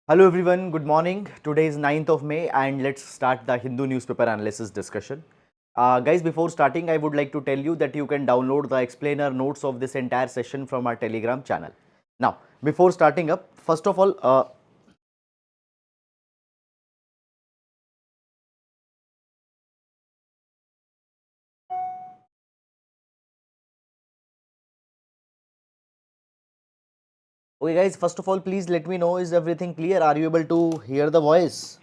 Hello everyone, good morning. Today is 9th of May and let's start the Hindu newspaper analysis discussion. Guys, before starting, I would like to tell you that you can download the explainer notes of this entire session from our Telegram channel. Now, before starting up, first of all, okay guys, first of all, please let me know, is everything clear? Are you able to hear the voice?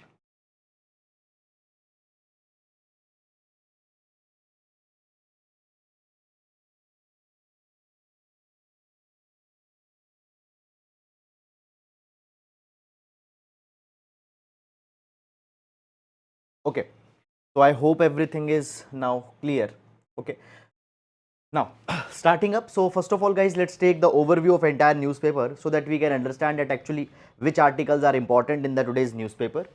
Okay, so I hope everything is now clear. Okay. Now, starting up, so first of all guys, let's take the overview of entire newspaper so that we can understand that actually which articles are important in the today's newspaper.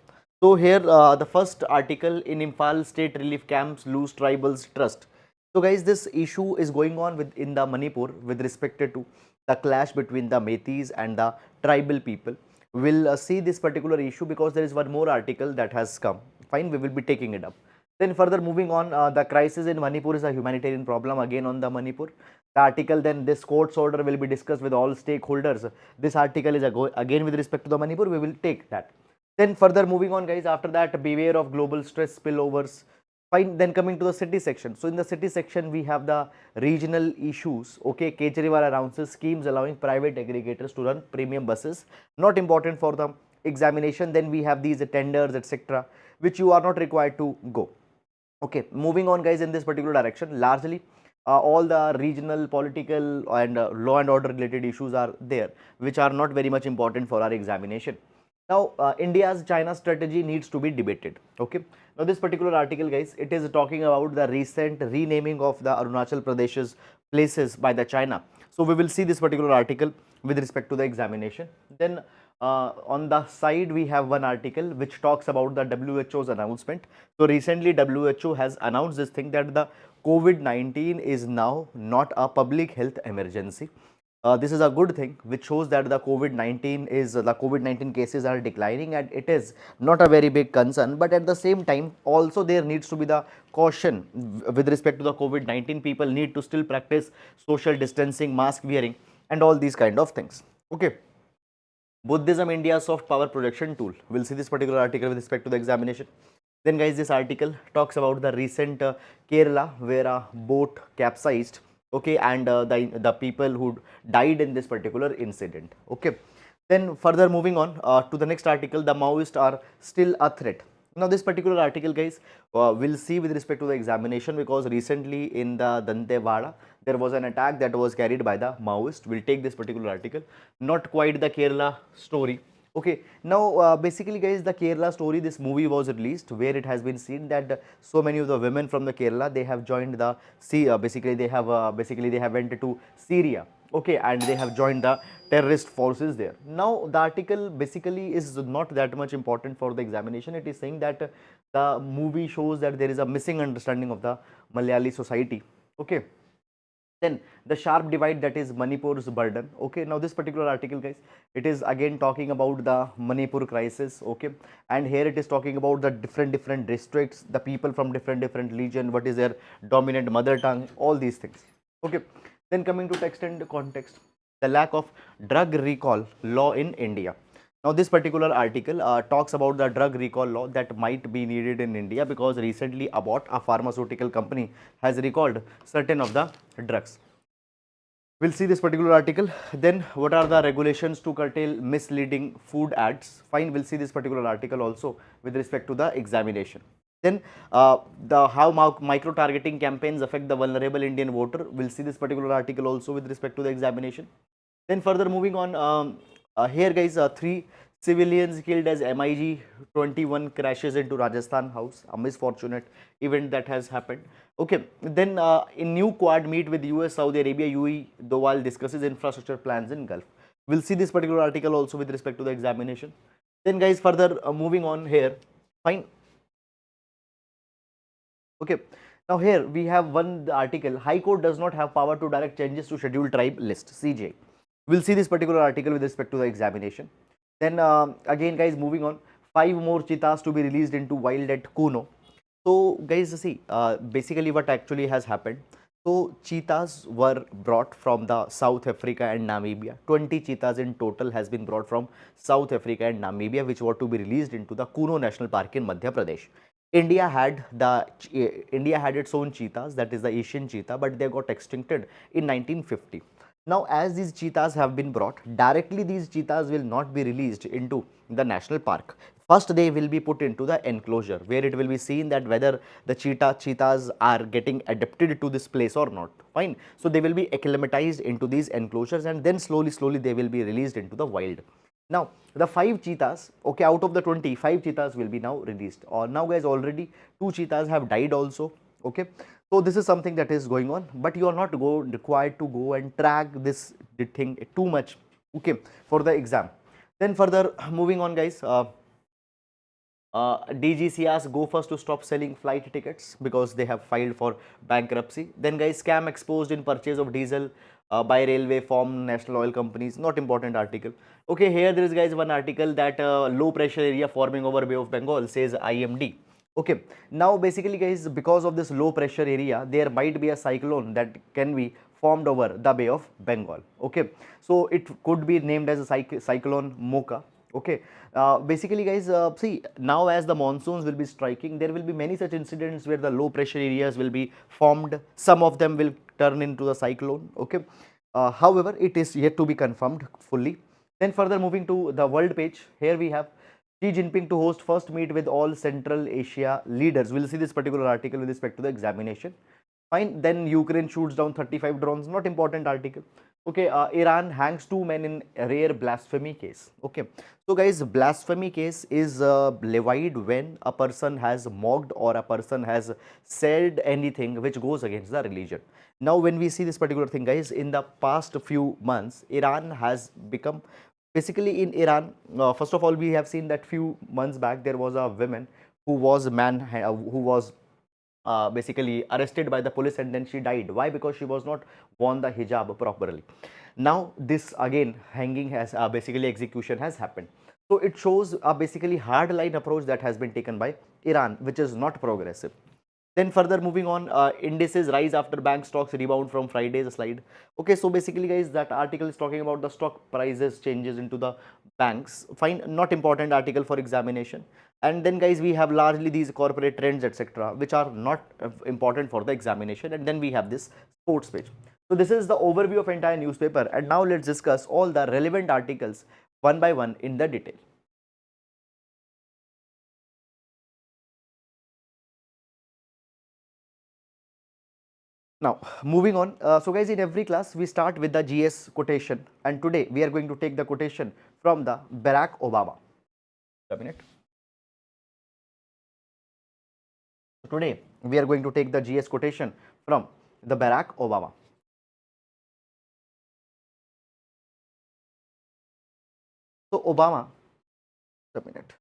So here the first article, in Imphal state relief camps lose tribals trust. So guys, this issue is going on in the Manipur with respect to the clash between the Metis and the tribal people. We'll see this particular issue because there is one more article that has come. Fine, we will be taking it up. Then further moving on, the crisis in Manipur is a humanitarian problem again on the Manipur. The article, then this court's order will be discussed with all stakeholders. This article is again with respect to the Manipur, we will take that. Then further moving on guys, after that, beware of global stress spillovers. Fine, then coming to the city section. So in the city section, we have the regional issues. Okay, Kejriwal announces schemes allowing private aggregators to run premium buses. Not important for the examination. Then we have these tenders, etc., which you are not required to go. Okay, moving on guys in this particular direction, largely all the regional, political and law and order related issues are there, which are not very much important for our examination. Now, India's China strategy needs to be debated. Okay, now this particular article guys, it is talking about the recent renaming of the Arunachal Pradesh's places by the China. So we will see this particular article with respect to the examination. Then on the side we have one article which talks about the WHO's announcement. So recently WHO has announced this thing that the COVID-19 is now not a public health emergency. This is a good thing which shows that the COVID-19 cases are declining and it is not a very big concern, but at the same time also there needs to be the caution with respect to the COVID-19. People need to still practice social distancing, mask wearing and all these kind of things. Okay. Buddhism India's soft power projection tool. We'll see this particular article with respect to the examination. Then guys, this article talks about the recent Kerala where a boat capsized, okay, and the people who died in this particular incident. Okay. Then further moving on to the next article, the Maoists are still a threat. Now this particular article guys, we'll see with respect to the examination because recently in the Dantewada there was an attack that was carried by the Maoist. We'll take this particular article, not quite the Kerala story. Okay, now basically guys, the Kerala story, this movie was released where it has been seen that so many of the women from the Kerala, they have joined the basically they have went to Syria, okay, and they have joined the terrorist forces there. Now the article basically is not that much important for the examination. It is saying that the movie shows that there is a missing understanding of the Malayali society. Okay, then the sharp divide that is Manipur's burden. Okay, now this particular article guys, it is again talking about the Manipur crisis. Okay, and here it is talking about the different districts, the people from different region, what is their dominant mother tongue, all these things. Okay, then coming to text and context, the lack of drug recall law in India. Now this particular article talks about the drug recall law that might be needed in India because recently Abbott, a pharmaceutical company, has recalled certain of the drugs. We'll see this particular article. Then what are the regulations to curtail misleading food ads? Fine, we'll see this particular article also with respect to the examination. Then the how micro targeting campaigns affect the vulnerable Indian voter. We'll see this particular article also with respect to the examination. Then further moving on, here guys, three civilians killed as MiG 21 crashes into Rajasthan house, a misfortunate event that has happened. Okay, then in new Quad meet with US, Saudi Arabia, UAE, Doval discusses infrastructure plans in Gulf. We'll see this particular article also with respect to the examination. Then guys, further moving on here, fine. Okay, now here we have one article, High Court does not have power to direct changes to scheduled tribe list, CJ. We'll see this particular article with respect to the examination. Then again guys, moving on, 5 more cheetahs to be released into wild at Kuno. So guys, see, basically what actually has happened. So cheetahs were brought from the South Africa and Namibia. 20 cheetahs in total has been brought from South Africa and Namibia, which were to be released into the Kuno National Park in Madhya Pradesh. India had its own cheetahs, that is the Asian cheetah, but they got extincted in 1950. Now, as these cheetahs have been brought, directly these cheetahs will not be released into the national park. First, they will be put into the enclosure, where it will be seen that whether the cheetahs are getting adapted to this place or not. Fine. So they will be acclimatized into these enclosures, and then slowly they will be released into the wild. Now, the 5 cheetahs, okay, out of the 25 cheetahs will be now released. Or now guys, already 2 cheetahs have died also, okay. So this is something that is going on, but you are not required to go and track this thing too much, okay, for the exam. Then further moving on guys, DGCAS go first to stop selling flight tickets because they have filed for bankruptcy. Then guys, scam exposed in purchase of diesel by railway from national oil companies. Not important article. Okay, here there is guys one article that low pressure area forming over Bay of Bengal, says IMD. Okay, now basically guys, because of this low pressure area, there might be a cyclone that can be formed over the Bay of Bengal. Okay, so it could be named as a cyclone Mocha. Okay, basically guys, see, now as the monsoons will be striking, there will be many such incidents where the low pressure areas will be formed. Some of them will turn into the cyclone. Okay, however, it is yet to be confirmed fully. Then further moving to the world page, here we have Xi Jinping to host first meet with all Central Asia leaders. We'll see this particular article with respect to the examination. Fine. Then Ukraine shoots down 35 drones. Not important article. Okay. Iran hangs 2 men in a rare blasphemy case. Okay. So guys, blasphemy case is levied when a person has mocked or a person has said anything which goes against the religion. Now, when we see this particular thing, guys, in the past few months, Iran has become basically in Iran. First of all, we have seen that few months back there was a woman who was who was basically arrested by the police, and then she died. Why? Because she was not worn the hijab properly. Now this again hanging has basically execution has happened. So it shows a basically hard line approach that has been taken by Iran, which is not progressive. Then further moving on, indices rise after bank stocks rebound from Friday's slide. Okay, so basically guys, that article is talking about the stock prices changes into the banks. Fine, not important article for examination. And then guys, we have largely these corporate trends, etc., which are not important for the examination. And then we have this sports page. So this is the overview of entire newspaper. And now let's discuss all the relevant articles one by one in the detail. Now, moving on. So guys, in every class, we start with the GS quotation. And today, we are going to take the quotation from the Barack Obama. A minute. Today, we are going to take the GS quotation from the Barack Obama. So, Obama, a minute.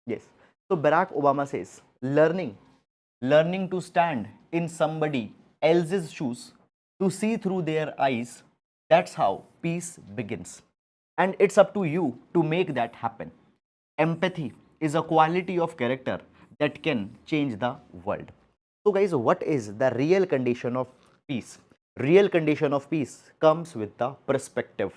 Yes. So, Barack Obama says, learning to stand in somebody else's shoes, to see through their eyes, that's how peace begins. And it's up to you to make that happen. Empathy is a quality of character that can change the world. So guys, what is the real condition of peace? Real condition of peace comes with the perspective.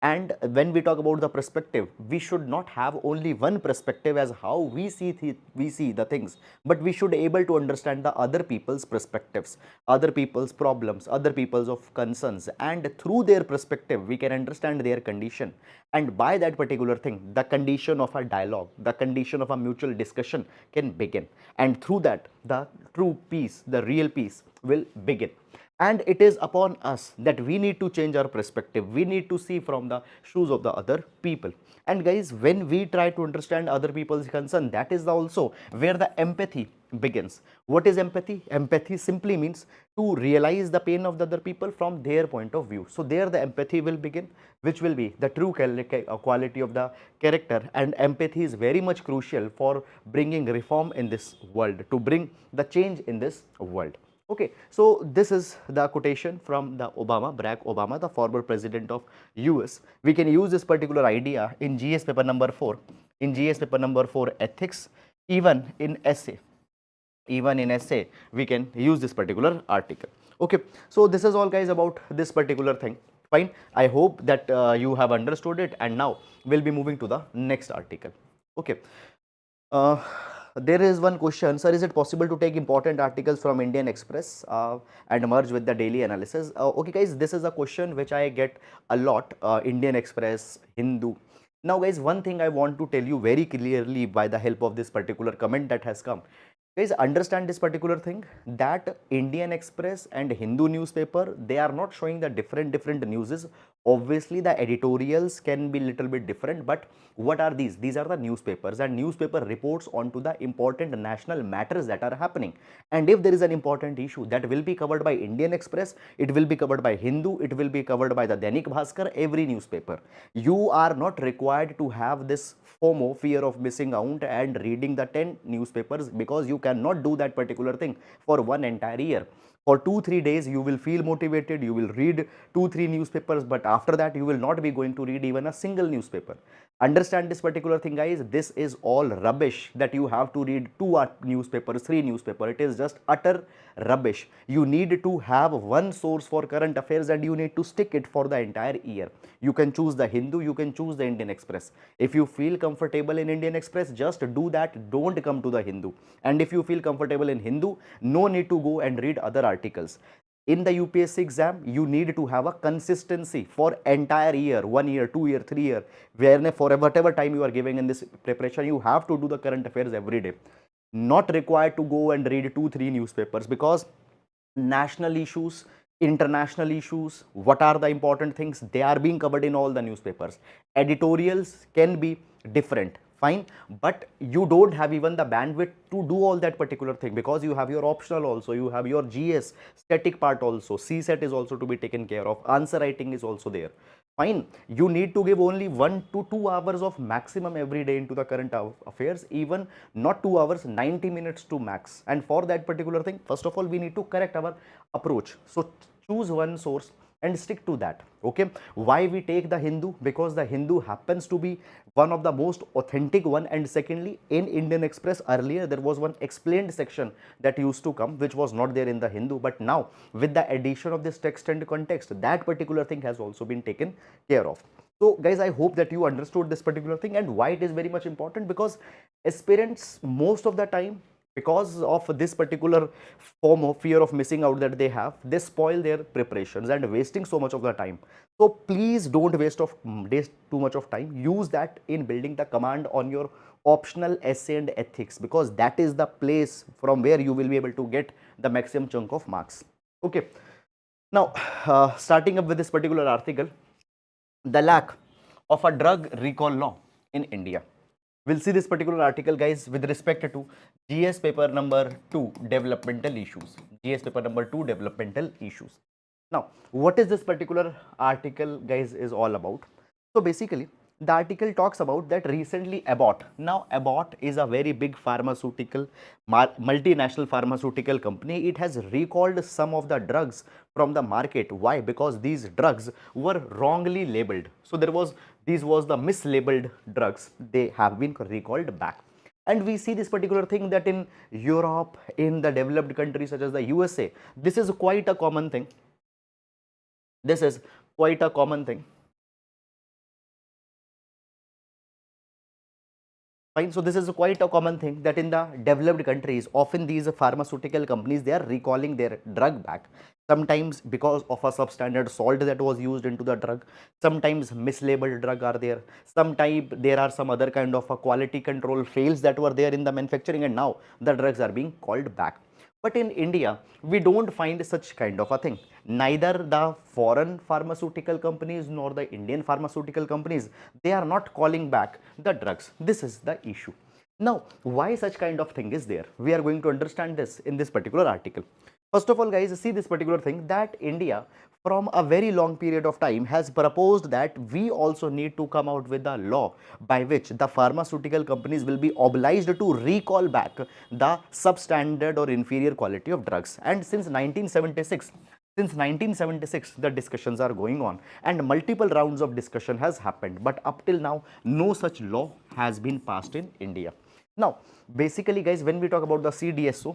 And when we talk about the perspective, we should not have only one perspective as how we see the things, but we should able to understand the other people's perspectives, other people's problems, other people's of concerns, and through their perspective we can understand their condition. And by that particular thing, the condition of a dialogue, the condition of a mutual discussion can begin, and through that the true peace, the real peace will begin. And it is upon us that we need to change our perspective. We need to see from the shoes of the other people. And guys, when we try to understand other people's concern, that is also where the empathy begins. What is empathy? Empathy simply means to realize the pain of the other people from their point of view. So there the empathy will begin, which will be the true quality of the character. And empathy is very much crucial for bringing reform in this world, to bring the change in this world. Okay, so this is the quotation from the Barack Obama, the former president of US. We can use this particular idea in GS paper number 4, in GS paper number 4 ethics, even in essay. Even in essay, we can use this particular article. Okay, so this is all guys about this particular thing. Fine, I hope that you have understood it, and now we'll be moving to the next article. Okay. Uh, there is one question, sir. Is it possible to take important articles from Indian Express and merge with the daily analysis? Okay, guys, this is a question which I get a lot. Indian Express, Hindu. Now, guys, one thing I want to tell you very clearly by the help of this particular comment that has come. Guys, understand this particular thing, that Indian Express and Hindu newspaper, they are not showing the different newses. Obviously, the editorials can be little bit different, but what are these? These are the newspapers, and newspaper reports onto the important national matters that are happening. And if there is an important issue, that will be covered by Indian Express, it will be covered by Hindu, it will be covered by the Dainik Bhaskar, every newspaper. You are not required to have this FOMO, fear of missing out, and reading the 10 newspapers, because you cannot do that particular thing for one entire year. For 2-3 days you will feel motivated, you will read 2-3 newspapers, but after that you will not be going to read even a single newspaper. Understand this particular thing, guys. This is all rubbish that you have to read 2 newspapers, 3 newspapers. It is just utter rubbish. You need to have one source for current affairs, and you need to stick it for the entire year. You can choose the Hindu, you can choose the Indian Express. If you feel comfortable in Indian Express, just do that, don't come to the Hindu. And if you feel comfortable in Hindu, no need to go and read other articles. In the UPSC exam, you need to have a consistency for entire year, 1 year, 2 year, 3 year, where for whatever time you are giving in this preparation, you have to do the current affairs every day. Not required to go and read 2-3 newspapers, because national issues, international issues, what are the important things, they are being covered in all the newspapers. Editorials can be different, fine, but you don't have even the bandwidth to do all that particular thing, because you have your optional also, you have your GS static part also, CSET is also to be taken care of, answer writing is also there. Fine, you need to give only 1 to 2 hours of maximum every day into the current affairs, even not 2 hours, 90 minutes to max. And for that particular thing, first of all, we need to correct our approach. So choose one source and stick to that. Okay, why we take the Hindu? Because the Hindu happens to be one of the most authentic one, and secondly, in Indian Express earlier there was one explained section that used to come, which was not there in the Hindu, but now with the addition of this text and context, that particular thing has also been taken care of. So guys, I hope that you understood this particular thing, and why it is very much important, because aspirants most of the time, because of this particular form of fear of missing out that they have, they spoil their preparations and wasting so much of the time. So please don't waste too much of time. Use that in building the command on your optional essay and ethics, because that is the place from where you will be able to get the maximum chunk of marks. Okay, now starting up with this particular article, the lack of a drug recall law in India. We'll see this particular article, guys, with respect to GS paper number 2, developmental issues. GS paper number 2, developmental issues. Now, what is this particular article, guys, is all about? So basically, the article talks about that recently Abbott. Now, Abbott is a very big pharmaceutical, multinational pharmaceutical company. It has recalled some of the drugs from the market. Why? Because these drugs were wrongly labeled. So these was the mislabeled drugs. They have been recalled back. And we see this particular thing that in Europe, in the developed countries such as the USA, this is quite a common thing. This is quite a common thing. Fine. So this is quite a common thing that in the developed countries, often these pharmaceutical companies, they are recalling their drug back. Sometimes because of a substandard salt that was used into the drug. Sometimes mislabeled drug are there. Sometimes there are some other kind of a quality control fails that were there in the manufacturing, and now the drugs are being called back. But in India, we don't find such kind of a thing. Neither the foreign pharmaceutical companies nor the Indian pharmaceutical companies, they are not calling back the drugs. This is the issue. Now, why such kind of thing is there? We are going to understand this in this particular article. First of all, guys, see this particular thing that India from a very long period of time has proposed that we also need to come out with a law by which the pharmaceutical companies will be obliged to recall back the substandard or inferior quality of drugs. And since 1976 the discussions are going on and multiple rounds of discussion has happened, but up till now no such law has been passed in India. Now basically guys, when we talk about the CDSO,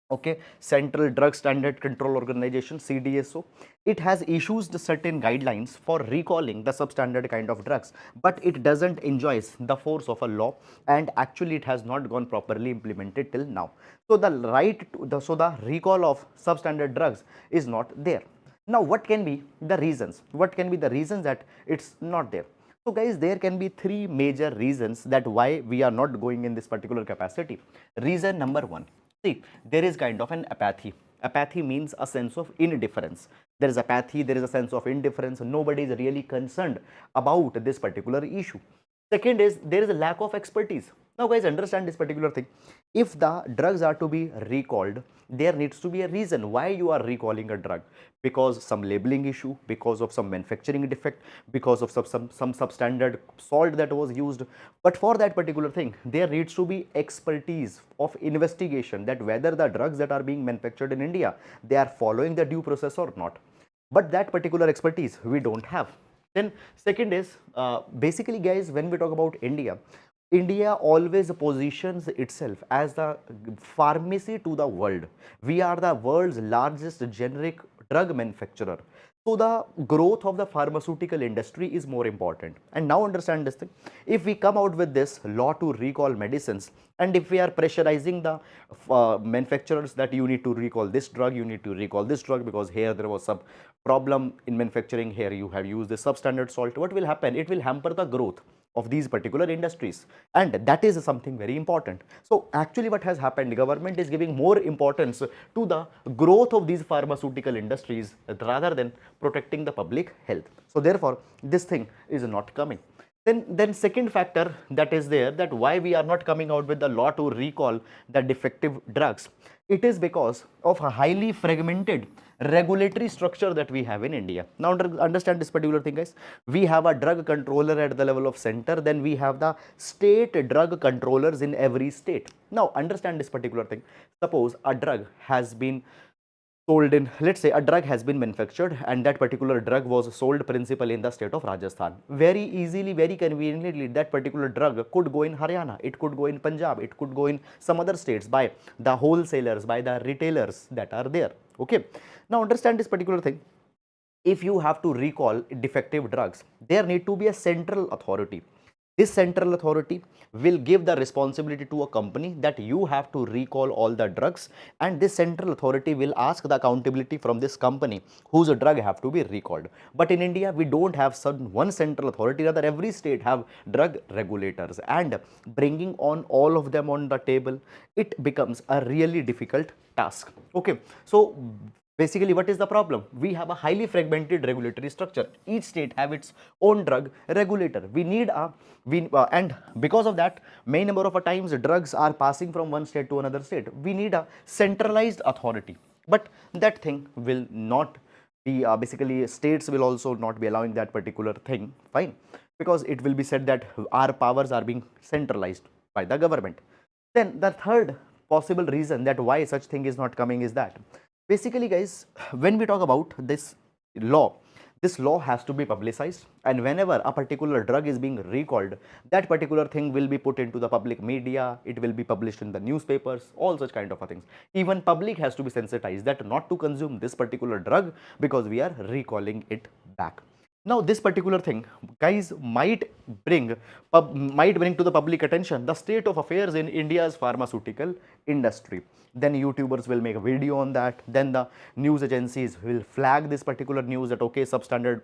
okay, Central Drug Standard Control Organization, CDSO, it has issued certain guidelines for recalling the substandard kind of drugs, but it doesn't enjoys the force of a law, and actually it has not gone properly implemented till now. So the the recall of substandard drugs is not there. Now what can be the reasons? What can be the reasons that it's not there? So guys, there can be three major reasons that why we are not going in this particular capacity. Reason number one, see, there is kind of an apathy. Apathy means a sense of indifference. There is apathy, there is a sense of indifference. Nobody is really concerned about this particular issue. Second is there is a lack of expertise. Now guys, understand this particular thing. If the drugs are to be recalled, there needs to be a reason why you are recalling a drug. Because some labeling issue, because of some manufacturing defect, because of some substandard salt that was used. But for that particular thing, there needs to be expertise of investigation that whether the drugs that are being manufactured in India, they are following the due process or not. But that particular expertise we don't have. Then second is basically guys, when we talk about India, India always positions itself as the pharmacy to the world. We are the world's largest generic drug manufacturer. So the growth of the pharmaceutical industry is more important. And now understand this thing. If we come out with this law to recall medicines, and if we are pressurizing the manufacturers that you need to recall this drug, you need to recall this drug because here there was some problem in manufacturing, here you have used the substandard salt, what will happen? It will hamper the growth of these particular industries, and that is something very important. So actually what has happened, government is giving more importance to the growth of these pharmaceutical industries rather than protecting the public health. So therefore this thing is not coming. Then second factor that is there, that why we are not coming out with the law to recall the defective drugs, it is because of a highly fragmented regulatory structure that we have in India. Now understand this particular thing guys. We have a drug controller at the level of center, then we have the state drug controllers in every state. Now understand this particular thing. Suppose a drug has been sold in, let's say a drug has been manufactured and that particular drug was sold principally in the state of Rajasthan. Very easily, very conveniently, that particular drug could go in Haryana, it could go in Punjab, it could go in some other states by the wholesalers, by the retailers that are there. Okay. Now understand this particular thing. If you have to recall defective drugs, there need to be a central authority. This central authority will give the responsibility to a company that you have to recall all the drugs, and this central authority will ask the accountability from this company whose drug have to be recalled. But in India, we don't have one central authority, rather every state have drug regulators, and bringing on all of them on the table, it becomes a really difficult task. Okay, so basically, what is the problem? We have a highly fragmented regulatory structure. Each state have its own drug regulator. We need a and because of that, many number of times drugs are passing from one state to another state. We need a centralized authority, but that thing will not be basically states will also not be allowing that particular thing. Fine, because it will be said that our powers are being centralized by the government. Then the third possible reason that why such thing is not coming is that basically guys, when we talk about this law, this law has to be publicized, and whenever a particular drug is being recalled, that particular thing will be put into the public media, it will be published in the newspapers, all such kind of things. Even public has to be sensitized that not to consume this particular drug because we are recalling it back. Now this particular thing guys might bring to the public attention the state of affairs in India's pharmaceutical industry. Then YouTubers will make a video on that, then the news agencies will flag this particular news that okay, substandard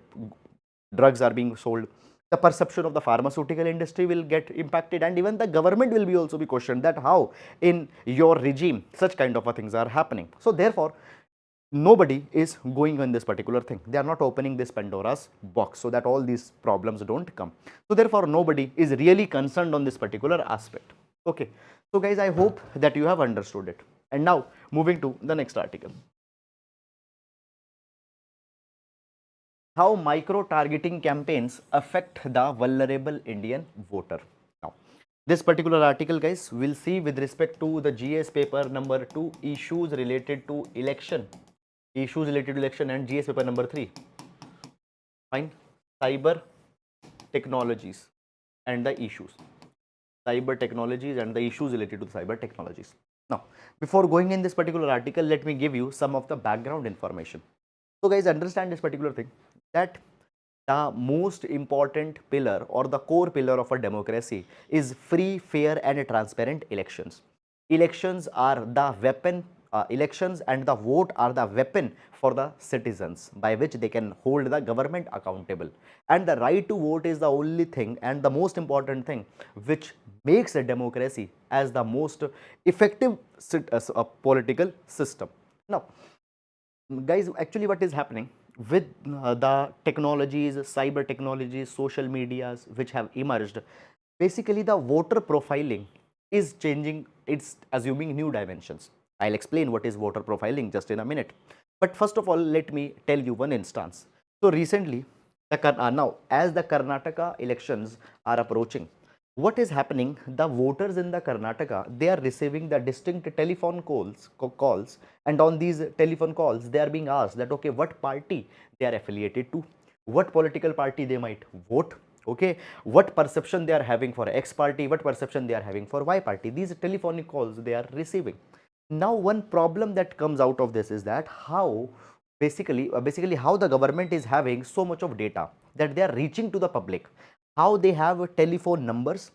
drugs are being sold. The perception of the pharmaceutical industry will get impacted, and even the government will be also be questioned that how in your regime such kind of things are happening. So therefore nobody is going on this particular thing. They are not opening this Pandora's box so that all these problems don't come. So therefore nobody is really concerned on this particular aspect. Okay, so guys, I hope that you have understood it. And now moving to the next article. how micro-targeting campaigns affect the vulnerable Indian voter. Now, this particular article, guys, we'll see with respect to the GS paper number 2, issues related to election, and GS paper number 3, fine, cyber technologies and the issues. Cyber technologies and the issues related to the cyber technologies. Now, before going in this particular article, let me give you some of the background information. So guys, understand this particular thing, that the most important pillar or the core pillar of a democracy is free, fair and transparent elections. Elections are the weapon, elections and the vote are the weapon for the citizens by which they can hold the government accountable. And the right to vote is the only thing and the most important thing which makes a democracy as the most effective political system. Now, guys, actually what is happening with the technologies, cyber technologies, social medias which have emerged, basically the voter profiling is changing, it's assuming new dimensions. I'll explain what is voter profiling just in a minute, but first of all let me tell you one instance. So recently now as the Karnataka elections are approaching, what is happening, the voters in the Karnataka, they are receiving the distinct telephone calls, and on these telephone calls they are being asked that okay, what party they are affiliated to, what political party they might vote, okay, what perception they are having for X party, what perception they are having for Y party. These telephonic calls they are receiving. Now one problem that comes out of this is that how basically how the government is having so much of data that they are reaching to the public, how they have telephone numbers,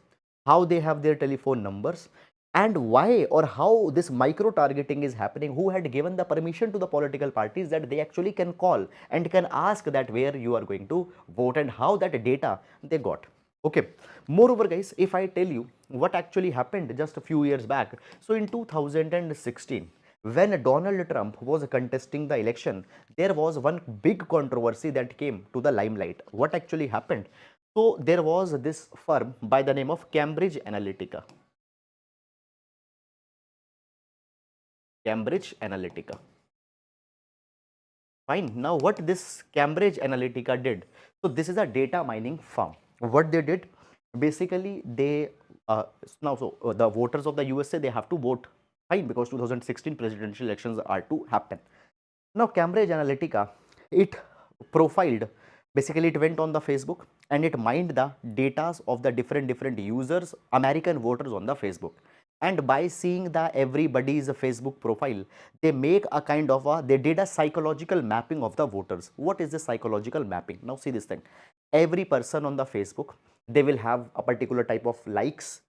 how they have their telephone numbers, and why or how this micro targeting is happening, who had given the permission to the political parties that they actually can call and can ask that where you are going to vote, and how that data they got. Okay, moreover guys, if I tell you what actually happened just a few years back, so in 2016 when Donald Trump was contesting the election, there was one big controversy that came to the limelight. What actually happened? So there was this firm by the name of Cambridge Analytica. Cambridge Analytica. Fine. Now what this Cambridge Analytica did? So this is a data mining firm. What they did? Basically, they the voters of the USA, they have to vote, fine, because 2016 presidential elections are to happen. Now Cambridge Analytica, it profiled, basically it went on the Facebook and it mined the data of the different users, American voters on the Facebook. And by seeing the everybody's Facebook profile, they make a kind of a, they did a psychological mapping of the voters. What is the psychological mapping? Now see this thing. Every person on the Facebook, they will have a particular type of likes,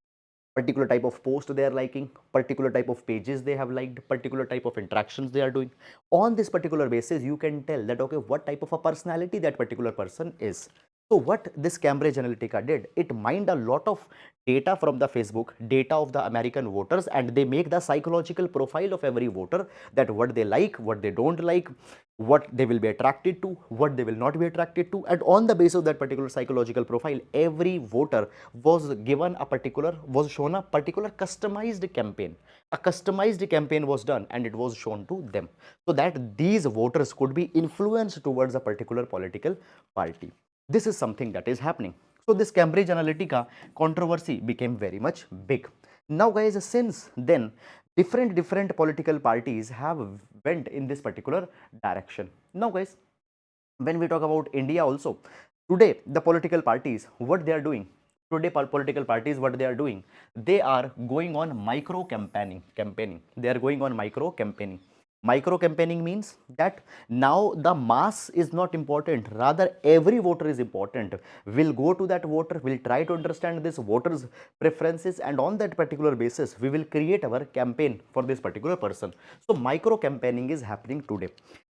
particular type of post they are liking, particular type of pages they have liked, particular type of interactions they are doing. On this particular basis, you can tell that okay, what type of a personality that particular person is. So what this Cambridge Analytica did, it mined a lot of data from the Facebook, data of the American voters, and they make the psychological profile of every voter, that what they like, what they don't like, what they will be attracted to, what they will not be attracted to. And on the basis of that particular psychological profile, every voter was given a particular, was shown a particular customized campaign. A customized campaign was done and it was shown to them, so that these voters could be influenced towards a particular political party. This is something that is happening. So this Cambridge Analytica controversy became very much big. Now guys, since then different political parties have went in this particular direction. Now guys, when we talk about India also, today the political parties, what they are doing, today political parties, what they are doing, they are going on micro campaigning. They are going on micro campaigning. Micro campaigning means that now the mass is not important, rather every voter is important. We'll go to that voter, we'll try to understand this voter's preferences, and on that particular basis we will create our campaign for this particular person. So micro campaigning is happening today,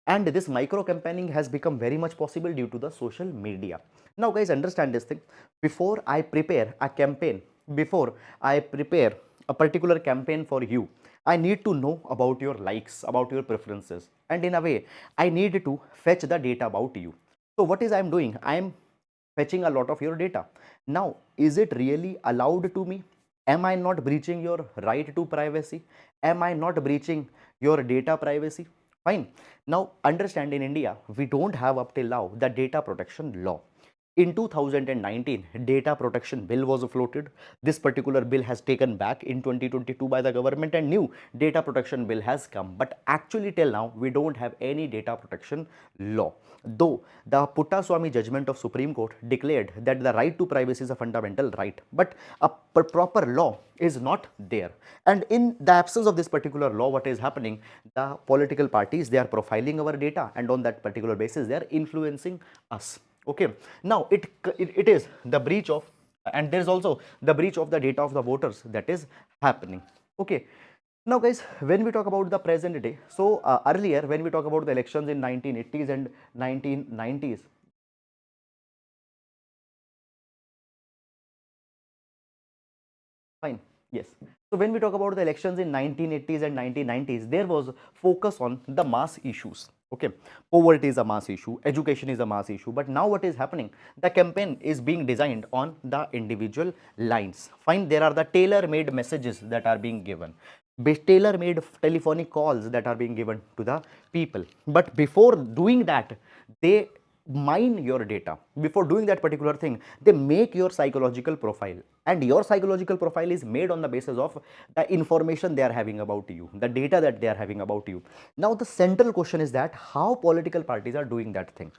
and this micro campaigning has become very much possible due to the social media. Now guys, understand this thing. Before I prepare a campaign, before I prepare a particular campaign for you, I need to know about your likes, about your preferences, and in a way I need to fetch the data about you. So what is I am doing? I am fetching a lot of your data. Now is it really allowed to me? Am I not breaching your right to privacy? Am I not breaching your data privacy? Fine. Now understand, in India, we don't have up till now the data protection law. In 2019, data protection bill was floated. This particular bill has taken back in 2022 by the government, and new data protection bill has come. But actually till now, we don't have any data protection law. Though the Puttaswamy judgment of Supreme Court declared that the right to privacy is a fundamental right, but a proper law is not there. And in the absence of this particular law, what is happening? The political parties, they are profiling our data, and on that particular basis, they are influencing us. Okay, now it is the breach of, and there is also the breach of the data of the voters that is happening. Okay, now guys, when we talk about the present day, so earlier when we talk about the elections in 1980s and 1990s, fine, yes. So when we talk about the elections in 1980s and 1990s, there was focus on the mass issues. Okay, poverty is a mass issue, education is a mass issue, but now what is happening? The campaign is being designed on the individual lines. Fine, there are the tailor-made messages that are being given, tailor-made telephonic calls that are being given to the people. But before doing that, they mine your data. Before doing that particular thing, they make your psychological profile, and your psychological profile is made on the basis of the information they are having about you, the data that they are having about you. Now the central question is that how political parties are doing that thing.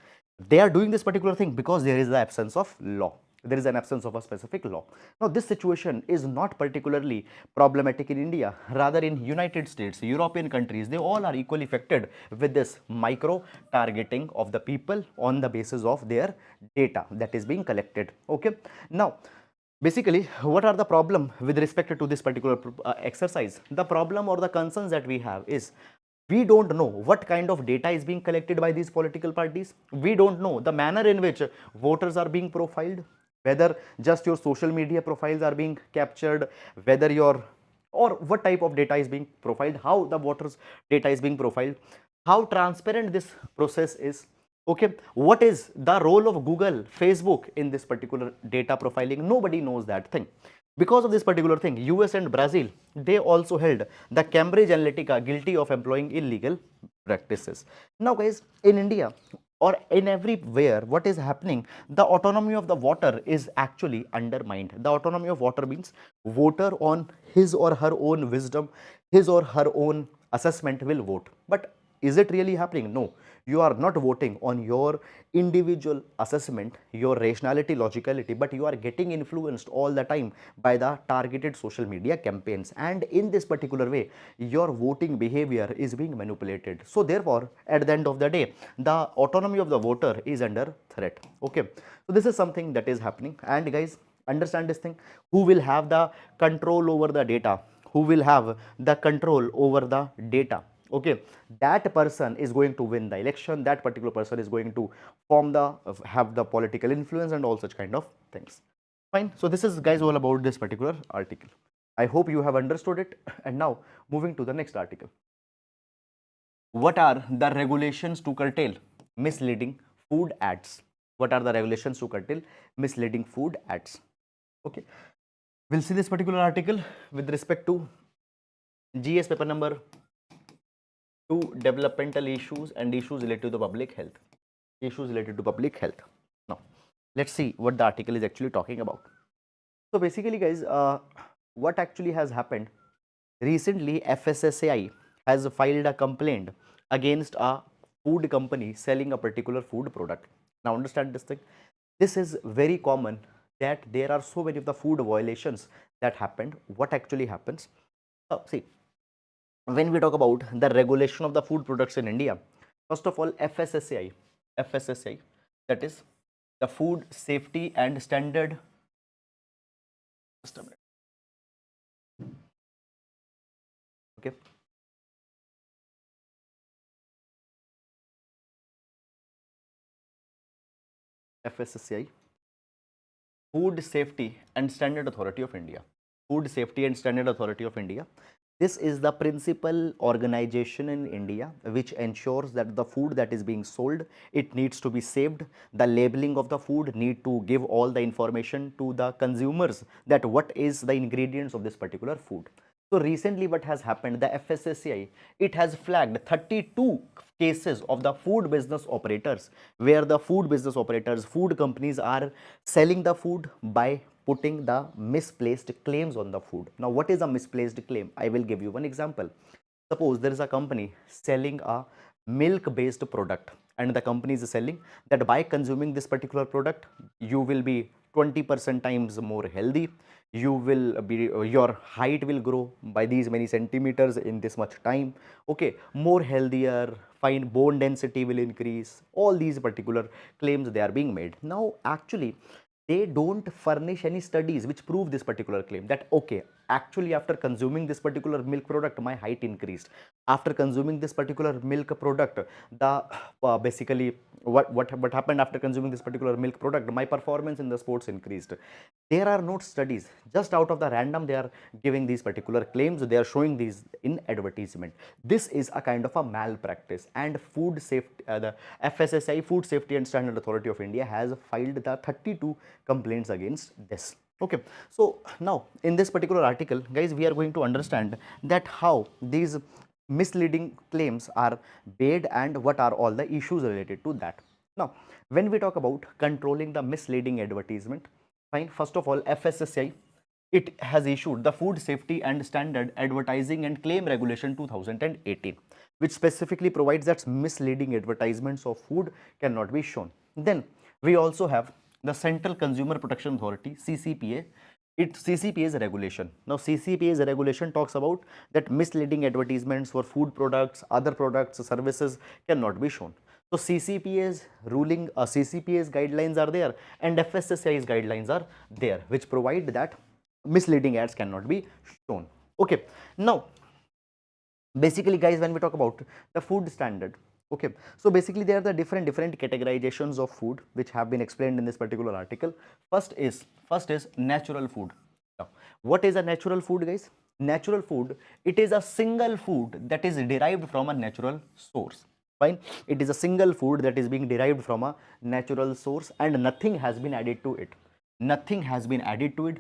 They are doing this particular thing because there is the absence of law. There is an absence of a specific law. Now this situation is not particularly problematic in India, rather in United States, European countries, they all are equally affected with this micro targeting of the people on the basis of their data that is being collected. Okay, now basically, what are the problem with respect to this particular exercise? The problem or the concerns that we have is we don't know what kind of data is being collected by these political parties. We don't know the manner in which voters are being profiled, whether just your social media profiles are being captured, whether your, or what type of data is being profiled, how the voters data is being profiled, how transparent this process is. Okay, what is the role of Google, Facebook in this particular data profiling? Nobody knows that thing. Because of this particular thing, US and Brazil, they also held the Cambridge Analytica guilty of employing illegal practices. Now guys, in India or in everywhere, what is happening? The autonomy of the voter is actually undermined. The autonomy of voter means voter on his or her own wisdom, his or her own assessment will vote. But is it really happening? No. You are not voting on your individual assessment, your rationality, logicality, but you are getting influenced all the time by the targeted social media campaigns. And in this particular way, your voting behavior is being manipulated. So therefore, at the end of the day, the autonomy of the voter is under threat. Okay. So this is something that is happening. And guys, understand this thing. Who will have the control over the data? Who will have the control over the data? Okay, that person is going to win the election. That particular person is going to form the have the political influence and all such kind of things. Fine. So this is guys all about this particular article. I hope you have understood it. And now moving to the next article. What are the regulations to curtail misleading food ads? What are the regulations to curtail misleading food ads? Okay, we'll see this particular article with respect to GS paper number 2, developmental issues and issues related to the public health. Issues related to public health. Now, let's see what the article is actually talking about. So basically, guys, what actually has happened? Recently, FSSAI has filed a complaint against a food company selling a particular food product. Now, understand this thing. This is very common that there are so many of the food violations that happened. What actually happens? See, when we talk about the regulation of the food products in India, first of all, FSSAI, that is the Food Safety and Standard. Just a minute. Okay. FSSAI, Food Safety and Standard Authority of India. Food Safety and Standard Authority of India. This is the principal organization in India which ensures that the food that is being sold, it needs to be saved. The labeling of the food need to give all the information to the consumers that what is the ingredients of this particular food. So recently what has happened, the FSSAI, it has flagged 32 cases of the food business operators, where the food business operators, food companies are selling the food by putting the misplaced claims on the food. Now what is a misplaced claim? I will give you one example. Suppose there is a company selling a milk based product, and the company is selling that by consuming this particular product you will be 20% times more healthy, you will be your height will grow by these many centimeters in this much time, okay, more healthier, fine bone density will increase. All these particular claims they are being made. Now actually they don't furnish any studies which prove this particular claim, that okay, actually after consuming this particular milk product my height increased, after consuming this particular milk product the basically what happened after consuming this particular milk product, my performance in the sports increased. There are no studies, just out of the random they are giving these particular claims, they are showing these in advertisement. This is a kind of a malpractice, and food safety the FSSAI, Food Safety and Standard Authority of India, has filed the 32 complaints against this. Okay, so now in this particular article guys, we are going to understand that how these misleading claims are made and what are all the issues related to that. Now when we talk about controlling the misleading advertisement, fine, first of all FSSAI, it has issued the Food Safety and Standard Advertising and Claim Regulation 2018, which specifically provides that misleading advertisements of food cannot be shown. Then we also have the Central Consumer Protection Authority, CCPA. CCPA's regulation. Now CCPA's regulation talks about that misleading advertisements for food products, other products, services cannot be shown. So CCPA's ruling, CCPA's guidelines are there, and FSSAI's guidelines are there, which provide that misleading ads cannot be shown. Okay, now basically guys, when we talk about the food standard, okay, so basically there are the different categorizations of food which have been explained in this particular article. First is natural food. Now what is a natural food guys? Natural food, it is a single food that is derived from a natural source. Fine, it is a single food that is being derived from a natural source and nothing has been added to it. Nothing has been added to it,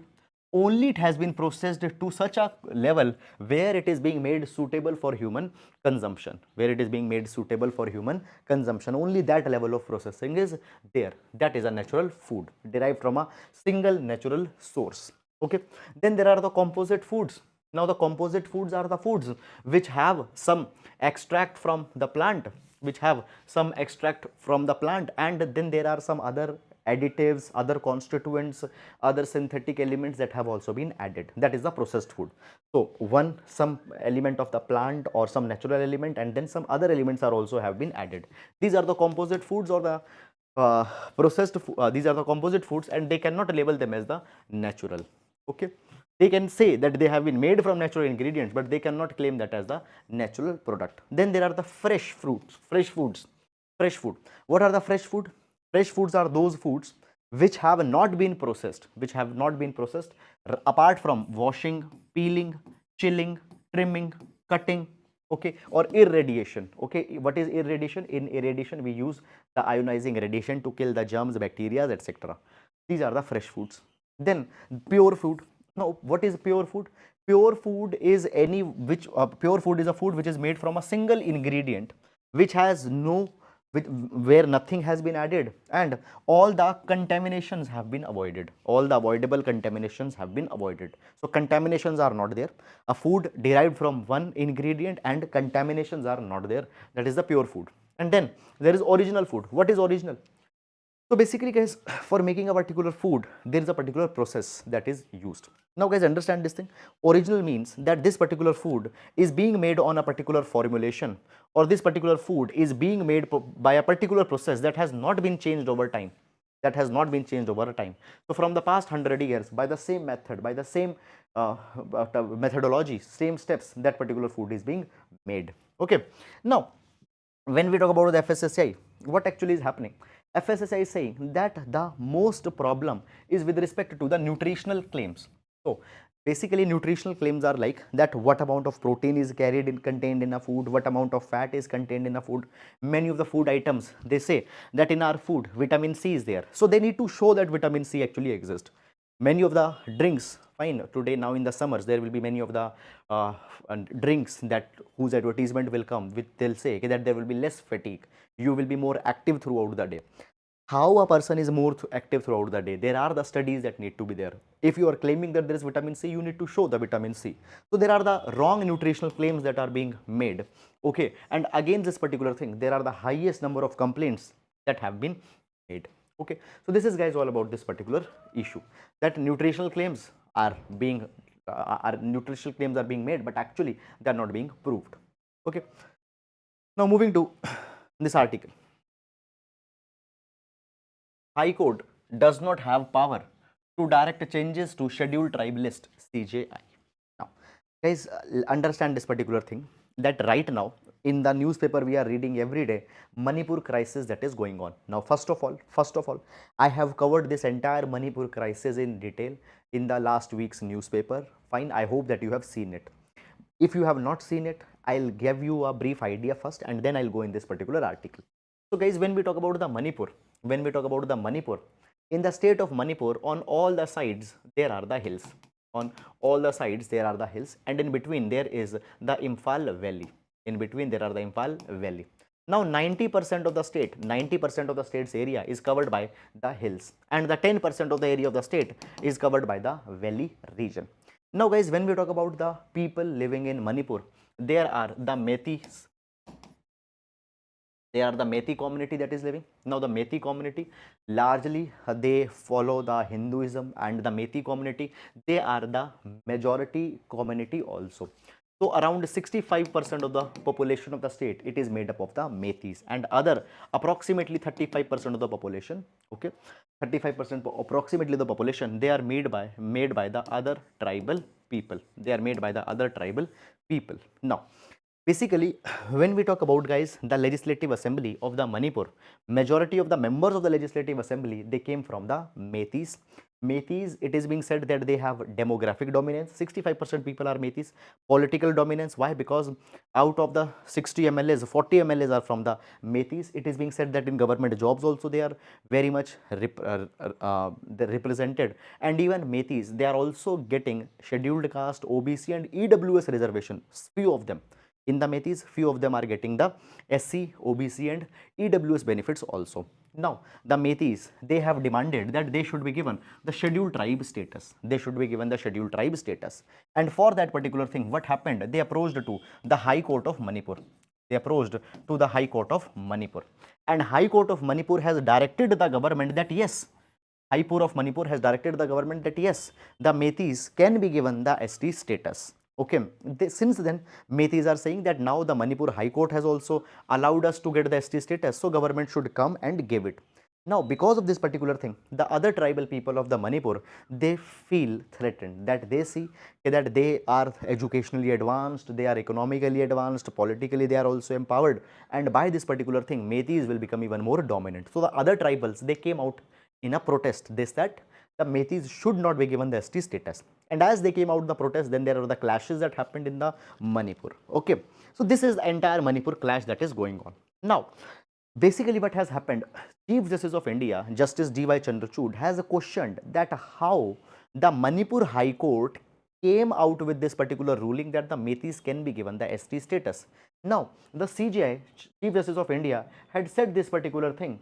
only it has been processed to such a level where it is being made suitable for human consumption, where it is being made suitable for human consumption. Only that level of processing is there. That is a natural food derived from a single natural source. Okay, then there are the composite foods. Now the composite foods are the foods which have some extract from the plant, and then there are some other additives, other constituents, other synthetic elements that have also been added. That is the processed food. So some element of the plant or some natural element, and then some other elements are also have been added. These are the composite foods or the these are the composite foods, and they cannot label them as the natural. Okay, they can say that they have been made from natural ingredients, but they cannot claim that as the natural product. Then there are the fresh food. What are the fresh food? Fresh foods are those foods which have not been processed, apart from washing, peeling, chilling, trimming, cutting, okay, or irradiation. Okay, what is irradiation? In irradiation we use the ionizing radiation to kill the germs, bacteria, etc. These are the fresh foods. Then pure food. Now what is pure food? Pure food is pure food is a food which is made from a single ingredient, which has no where nothing has been added, and all the contaminations have been avoided. All the avoidable contaminations have been avoided. So contaminations are not there. A food derived from one ingredient and contaminations are not there. That is the pure food. And then there is original food. What is original? So basically guys, for making a particular food, there is a particular process that is used. Now guys, understand this thing. Original means that this particular food is being made on a particular formulation, or this particular food is being made by a particular process that has not been changed over time. So from the past 100 years, by the same method, by the same methodology, same steps, that particular food is being made. Okay. Now, when we talk about the FSSAI, what actually is happening? FSSAI is saying that the most problem is with respect to the nutritional claims. So basically nutritional claims are like that what amount of protein is contained in a food, what amount of fat is contained in a food. Many of the food items, they say that in our food vitamin C is there, so they need to show that vitamin C actually exists. Many of the drinks, fine, today now in the summers there will be many of the drinks that whose advertisement will come with, they'll say that there will be less fatigue, you will be more active throughout the day. How a person is more active throughout the day? There are the studies that need to be there. If you are claiming that there is vitamin C, you need to show the vitamin C. So there are the wrong nutritional claims that are being made. Okay, and again this particular thing, there are the highest number of complaints that have been made. Okay, so this is guys all about this particular issue, that nutritional claims are being made, but actually they are not being proved. Okay, now moving to this article. High Court does not have power to direct changes to scheduled tribe list, CJI. Now, guys, understand this particular thing, that right now in the newspaper we are reading every day Manipur crisis that is going on. Now, first of all, I have covered this entire Manipur crisis in detail in the last week's newspaper. Fine, I hope that you have seen it. If you have not seen it, I'll give you a brief idea first and then I'll go in this particular article. So guys, when we talk about the Manipur, in the state of Manipur, on all the sides there are the hills. On all the sides there are the hills, and in between there is the Imphal Valley. In between there are the Imphal Valley. Now 90% of the state's area is covered by the hills, and the 10% of the area of the state is covered by the valley region. Now guys, when we talk about the people living in Manipur, there are the Metis. They are the Methi community that is living. Now the Methi community, largely they follow the Hinduism, and the Methi community, they are the majority community also. So around 65% of the population of the state, it is made up of the Methis, and other approximately 35% of the population, okay, 35% approximately the population, they are made by the other tribal people. They are made by the other tribal people. Now, basically, when we talk about guys, the Legislative Assembly of the Manipur, majority of the members of the Legislative Assembly, they came from the Metis. Metis, it is being said that they have demographic dominance. 65% people are Metis. Political dominance, why? Because out of the 60 MLAs, 40 MLAs are from the Metis. It is being said that in government jobs also they are very much represented. And even Metis, they are also getting scheduled caste, OBC and EWS reservations, few of them. In the Metis, few of them are getting the SC, OBC and EWS benefits also. Now, the Metis, they have demanded that they should be given the scheduled tribe status. They should be given the scheduled tribe status. And for that particular thing, what happened? They approached to the High Court of Manipur. They approached to the High Court of Manipur. And High Court of Manipur has directed the government that yes, High Court of Manipur has directed the government that yes, the Metis can be given the ST status. Okay, since then Metis are saying that now the Manipur High Court has also allowed us to get the ST status, so government should come and give it. Now, because of this particular thing, the other tribal people of the Manipur, they feel threatened, that they see that they are educationally advanced, they are economically advanced, politically they are also empowered, and by this particular thing Metis will become even more dominant. So the other tribals, they came out in a protest. They said the Metis should not be given the ST status. And as they came out the protest, then there are the clashes that happened in the Manipur. Okay, so this is the entire Manipur clash that is going on. Now, basically what has happened, Chief Justice of India, Justice D.Y. Chandrachud, has questioned that how the Manipur High Court came out with this particular ruling that the Metis can be given the ST status. Now, the CJI, Chief Justice of India, had said this particular thing,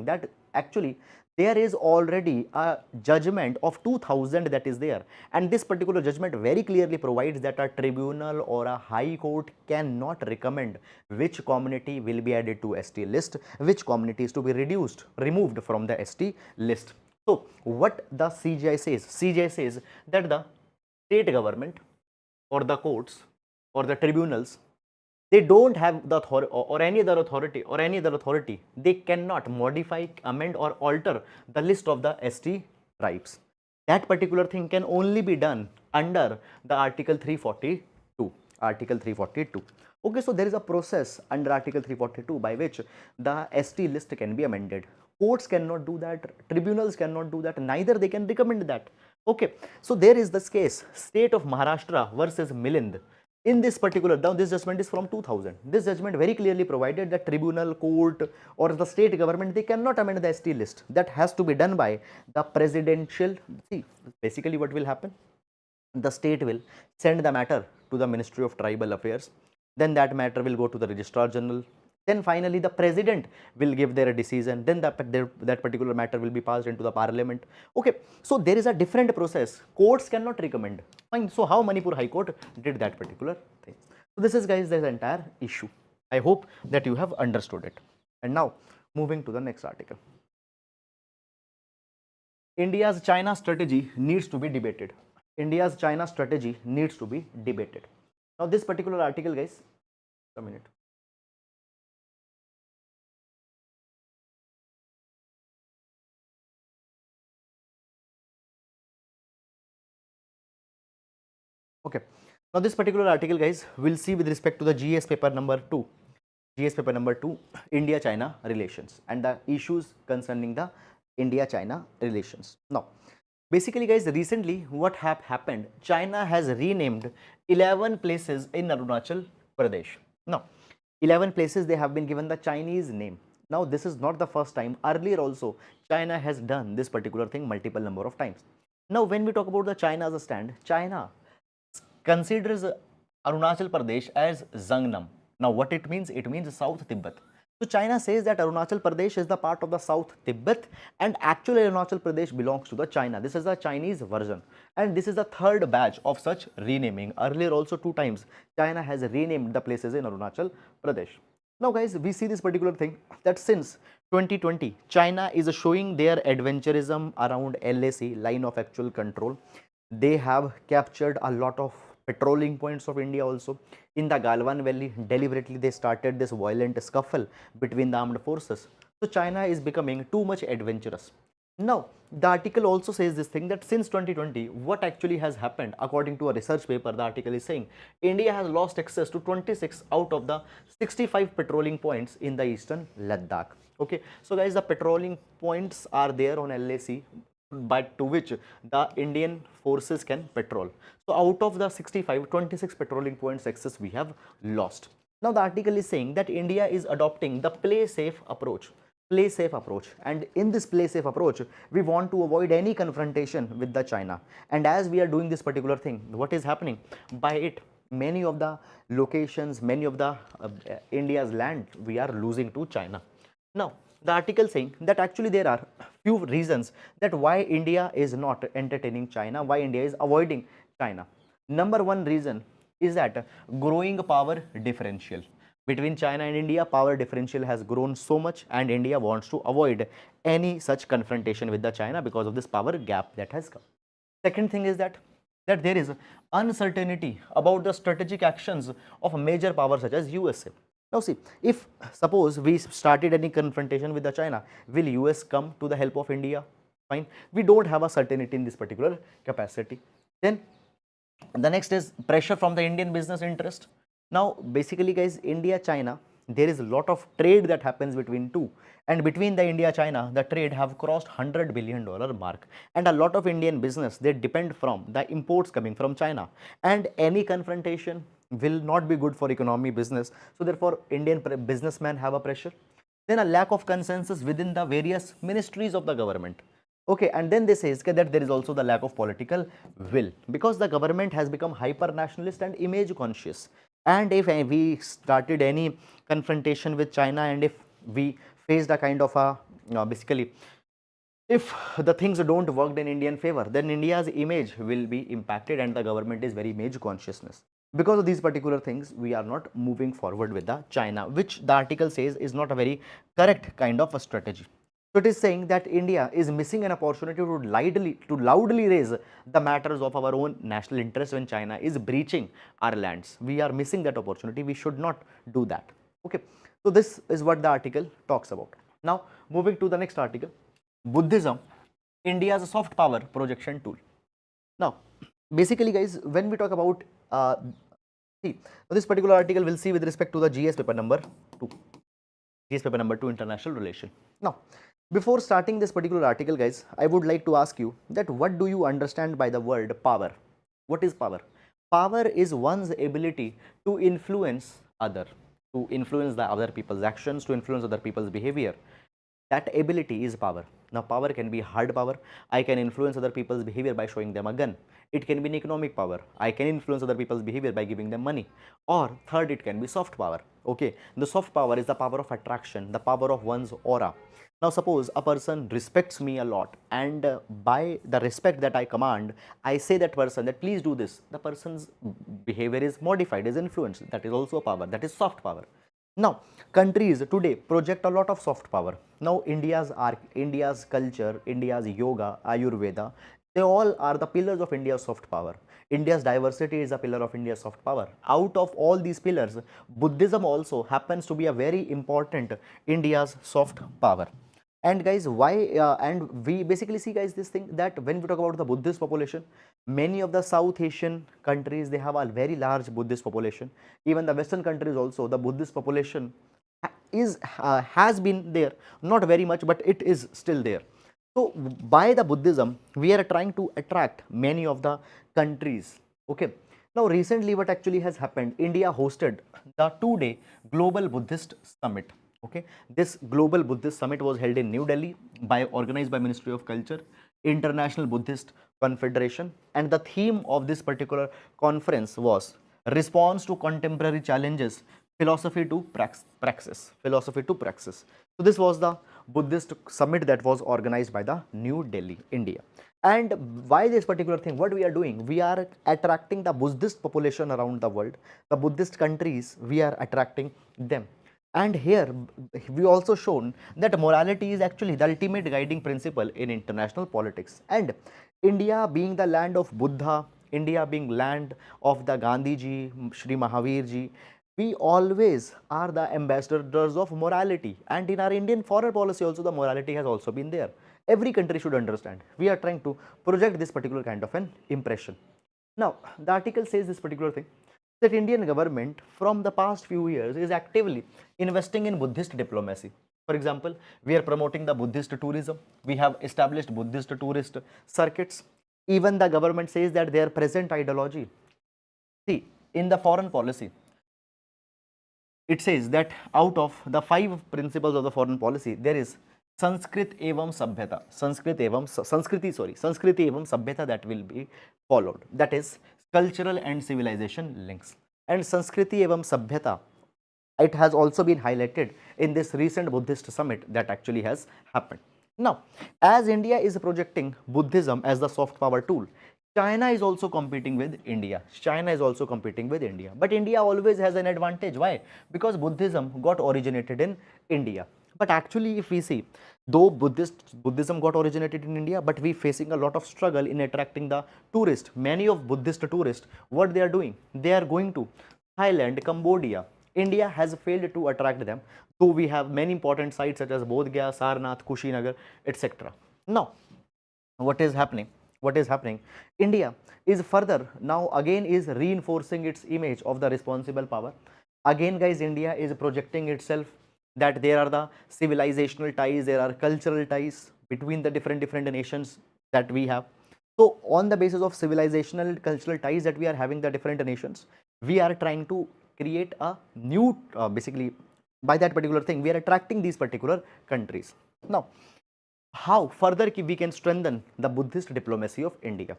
that actually there is already a judgment of 2000 that is there, and this particular judgment very clearly provides that a tribunal or a high court cannot recommend which community will be added to ST list, which community is to be removed from the ST list. So what the CJI says that the state government or the courts or the tribunals, they don't have the authority or any other authority, they cannot modify, amend or alter the list of the ST tribes. That particular thing can only be done under the Article 342. Okay, so there is a process under Article 342 by which the ST list can be amended. Courts cannot do that, tribunals cannot do that, neither they can recommend that. Okay, so there is this case, State of Maharashtra versus Milind. In this particular, now this judgment is from 2000. This judgment very clearly provided that tribunal, court or the state government, they cannot amend the ST list. That has to be done by the presidential. See, basically what will happen? The state will send the matter to the Ministry of Tribal Affairs. Then that matter will go to the Registrar General. Then finally the president will give their decision. Then that particular matter will be passed into the parliament. Okay, so there is a different process. Courts cannot recommend. Fine. So how Manipur High Court did that particular thing? So this is, guys, the entire issue. I hope that you have understood it. And now moving to the next article. India's China strategy needs to be debated. India's China strategy needs to be debated. Now this particular article, guys, a minute. Okay. Now this particular article, guys, we'll see with respect to the GS paper number 2. GS paper number 2, India-China relations and the issues concerning the India-China relations. Now, basically, guys, recently what happened, China has renamed 11 places in Arunachal Pradesh. Now, 11 places they have been given the Chinese name. Now, this is not the first time. Earlier also, China has done this particular thing multiple number of times. Now, when we talk about the China's stand, China considers Arunachal Pradesh as Zangnam. Now, what it means? It means South Tibet. So, China says that Arunachal Pradesh is the part of the South Tibet and actually Arunachal Pradesh belongs to the China. This is the Chinese version and this is the third batch of such renaming. Earlier also 2 times China has renamed the places in Arunachal Pradesh. Now, guys, we see this particular thing that since 2020, China is showing their adventurism around LAC, line of actual control. They have captured a lot of patrolling points of India also. In the Galwan Valley, deliberately they started this violent scuffle between the armed forces. So China is becoming too much adventurous. Now, the article also says this thing that since 2020, what actually has happened, according to a research paper, the article is saying India has lost access to 26 out of the 65 patrolling points in the eastern Ladakh. Okay, so guys, the patrolling points are there on LAC, but to which the Indian forces can patrol. So out of the 65, 26 patrolling points access we have lost. Now the article is saying that India is adopting the play safe approach. Play safe approach, and in this play safe approach we want to avoid any confrontation with the China. And as we are doing this particular thing, what is happening by it, many of the locations, many of the India's land we are losing to China. Now the article saying that actually there are few reasons that why India is not entertaining China, why India is avoiding China. Number one reason is that growing power differential between China and India. Power differential has grown so much and India wants to avoid any such confrontation with the China because of this power gap that has come. Second thing is that there is uncertainty about the strategic actions of a major power such as USA. Now see, if suppose we started any confrontation with the China, will US come to the help of India? Fine. We don't have a certainty in this particular capacity. Then the next is pressure from the Indian business interest. Now basically, guys, India China, there is a lot of trade that happens between two, and between the India China, the trade have crossed $100 billion mark, and a lot of Indian business, they depend from the imports coming from China, and any confrontation will not be good for economy business. So therefore Indian businessmen have a pressure. Then a lack of consensus within the various ministries of the government. Okay, and then they say that there is also the lack of political will because the government has become hyper nationalist and image conscious. And if we started any confrontation with China and if we faced a kind of a basically, if the things don't work in Indian favor, then India's image will be impacted and the government is very image consciousness. Because of these particular things, we are not moving forward with the China, which the article says is not a very correct kind of a strategy. So it is saying that India is missing an opportunity to loudly raise the matters of our own national interest when China is breaching our lands. We are missing that opportunity. We should not do that. Okay. So this is what the article talks about. Now moving to the next article, Buddhism, India's soft power projection tool. Now basically, guys, when we talk about this particular article, we'll see with respect to the GS paper number 2. GS paper number 2, international relation. Now before starting this particular article, guys, I would like to ask you that what do you understand by the word power? What is power? Power is one's ability to influence to influence the other people's actions, to influence other people's behavior. That ability is power. Now, power can be hard power. I can influence other people's behavior by showing them a gun. It can be an economic power. I can influence other people's behavior by giving them money. Or third, it can be soft power. Okay, the soft power is the power of attraction, the power of one's aura. Now, suppose a person respects me a lot, and by the respect that I command, I say that person that please do this. The person's behavior is modified, is influenced. That is also a power. That is soft power. Now, countries today project a lot of soft power. Now, India's art, India's culture, India's yoga, Ayurveda, they all are the pillars of India's soft power. India's diversity is a pillar of India's soft power. Out of all these pillars, Buddhism also happens to be a very important India's soft power. And guys, why? And we basically see, guys, this thing that when we talk about the Buddhist population, many of the South Asian countries, they have a very large Buddhist population. Even the Western countries also, the Buddhist population is has been there, not very much, but it is still there. So by the Buddhism, we are trying to attract many of the countries. Okay. Now, recently, what actually has happened? India hosted the 2-day Global Buddhist Summit. Okay, this Global Buddhist Summit was held in New Delhi by organized by Ministry of Culture, International Buddhist Confederation, and the theme of this particular conference was response to contemporary challenges, philosophy to praxis, philosophy to praxis. So this was the Buddhist summit that was organized by the New Delhi, India. And why this particular thing? What we are doing? We are attracting the Buddhist population around the world, the Buddhist countries. We are attracting them. And here we also shown that morality is actually the ultimate guiding principle in international politics. And India being the land of Buddha, India being land of the Gandhiji, Shri Mahavirji, we always are the ambassadors of morality. And in our Indian foreign policy also, the morality has also been there. Every country should understand. We are trying to project this particular kind of an impression. Now, the article says this particular thing, that Indian government from the past few years is actively investing in Buddhist diplomacy. For example, we are promoting the Buddhist tourism. We have established Buddhist tourist circuits. Even the government says that their present ideology. See, in the foreign policy, it says that out of the 5 principles of the foreign policy, there is Sanskrit evam sabhyata, Sanskriti evam sabhyata that will be followed. That is cultural and civilization links. And Sanskriti evam sabhyata, it has also been highlighted in this recent Buddhist summit that actually has happened. Now, as India is projecting Buddhism as the soft power tool, China is also competing with India. China is also competing with India. But India always has an advantage. Why? Because Buddhism got originated in India. But actually, if we see, though Buddhism got originated in India, but we facing a lot of struggle in attracting the tourists. Many of Buddhist tourists, what they are doing? They are going to Thailand, Cambodia. India has failed to attract them, though we have many important sites such as Bodh Gaya, Sarnath, Kushinagar, etc. Now, what is happening? What is happening? India is further now again is reinforcing its image of the responsible power. Again, guys, India is projecting itself that there are the civilizational ties, there are cultural ties between the different nations that we have. So on the basis of civilizational cultural ties that we are having the different nations, we are trying to create a new basically by that particular thing we are attracting these particular countries. Now, how further we can strengthen the Buddhist diplomacy of India?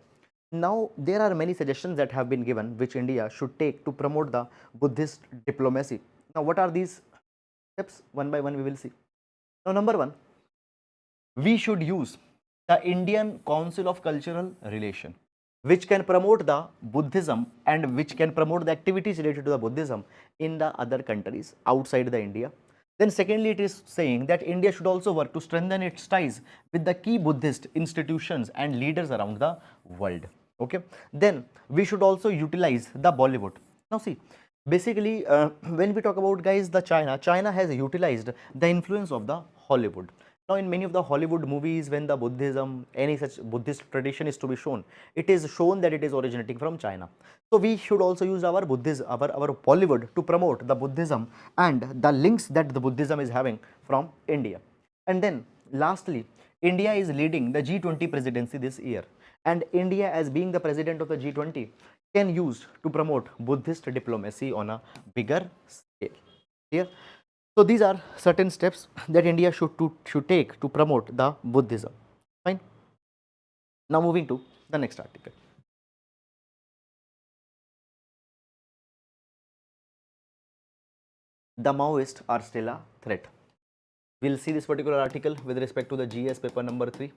Now, there are many suggestions that have been given which India should take to promote the Buddhist diplomacy. Now, what are these steps? One by one we will see. Now, number one, we should use the Indian Council of Cultural Relation, which can promote the Buddhism and which can promote the activities related to the Buddhism in the other countries outside the India. Then secondly, it is saying that India should also work to strengthen its ties with the key Buddhist institutions and leaders around the world. Okay. Then we should also utilize the Bollywood. Now see, basically when we talk about, guys, the China has utilized the influence of the Hollywood. Now, in many of the Hollywood movies, when the Buddhism, any such Buddhist tradition is to be shown, it is shown that it is originating from China. So, we should also use our Buddhism, our Bollywood to promote the Buddhism and the links that the Buddhism is having from India. And then, lastly, India is leading the G20 presidency this year. And India, as being the president of the G20, can use to promote Buddhist diplomacy on a bigger scale. Here, so these are certain steps that India should take to promote the Buddhism. Fine. Now moving to the next article. The Maoists are still a threat. We'll see this particular article with respect to the GS paper number 3,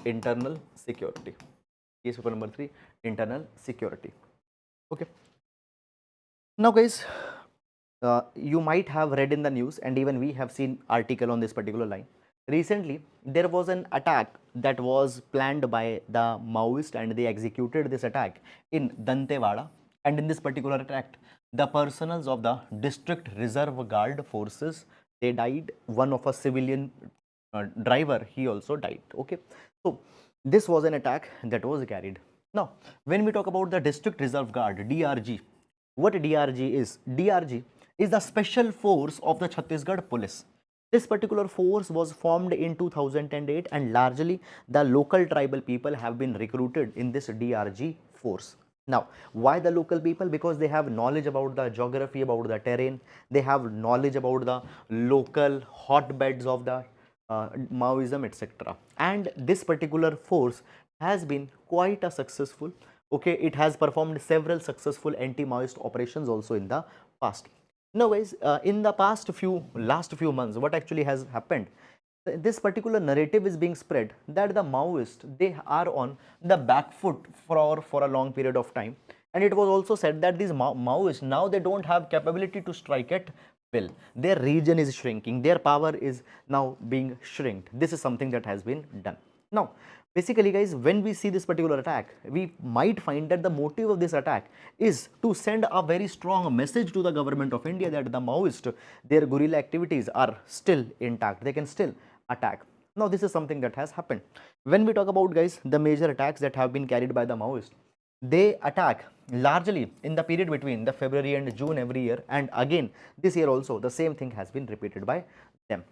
internal security. GS paper number 3, internal security. Okay. Now guys, you might have read in the news, and even we have seen article on this particular line. Recently, there was an attack that was planned by the Maoist, and they executed this attack in Dantewada. And in this particular attack, the personnel of the District Reserve Guard forces, they died. One of a civilian driver, he also died. Okay, so this was an attack that was carried. Now, when we talk about the District Reserve Guard, DRG, what DRG is? DRG is the special force of the Chhattisgarh police. This particular force was formed in 2008, and largely the local tribal people have been recruited in this DRG force. Now, why the local people? Because they have knowledge about the geography, about the terrain, they have knowledge about the local hotbeds of the Maoism, etc. And this particular force has been quite a successful. Okay, it has performed several successful anti-Maoist operations also in the past. Now guys, in the last few months, what actually has happened, this particular narrative is being spread that the Maoists, they are on the back foot for a long period of time. And it was also said that these Maoists, now they don't have capability to strike at will. Their region is shrinking, their power is now being shrinked. This is something that has been done. Now, basically guys, when we see this particular attack, we might find that the motive of this attack is to send a very strong message to the government of India that the Maoists, their guerrilla activities are still intact, they can still attack. Now, this is something that has happened. When we talk about guys, the major attacks that have been carried by the Maoists, they attack largely in the period between the February and June every year, and again this year also the same thing has been repeated by them.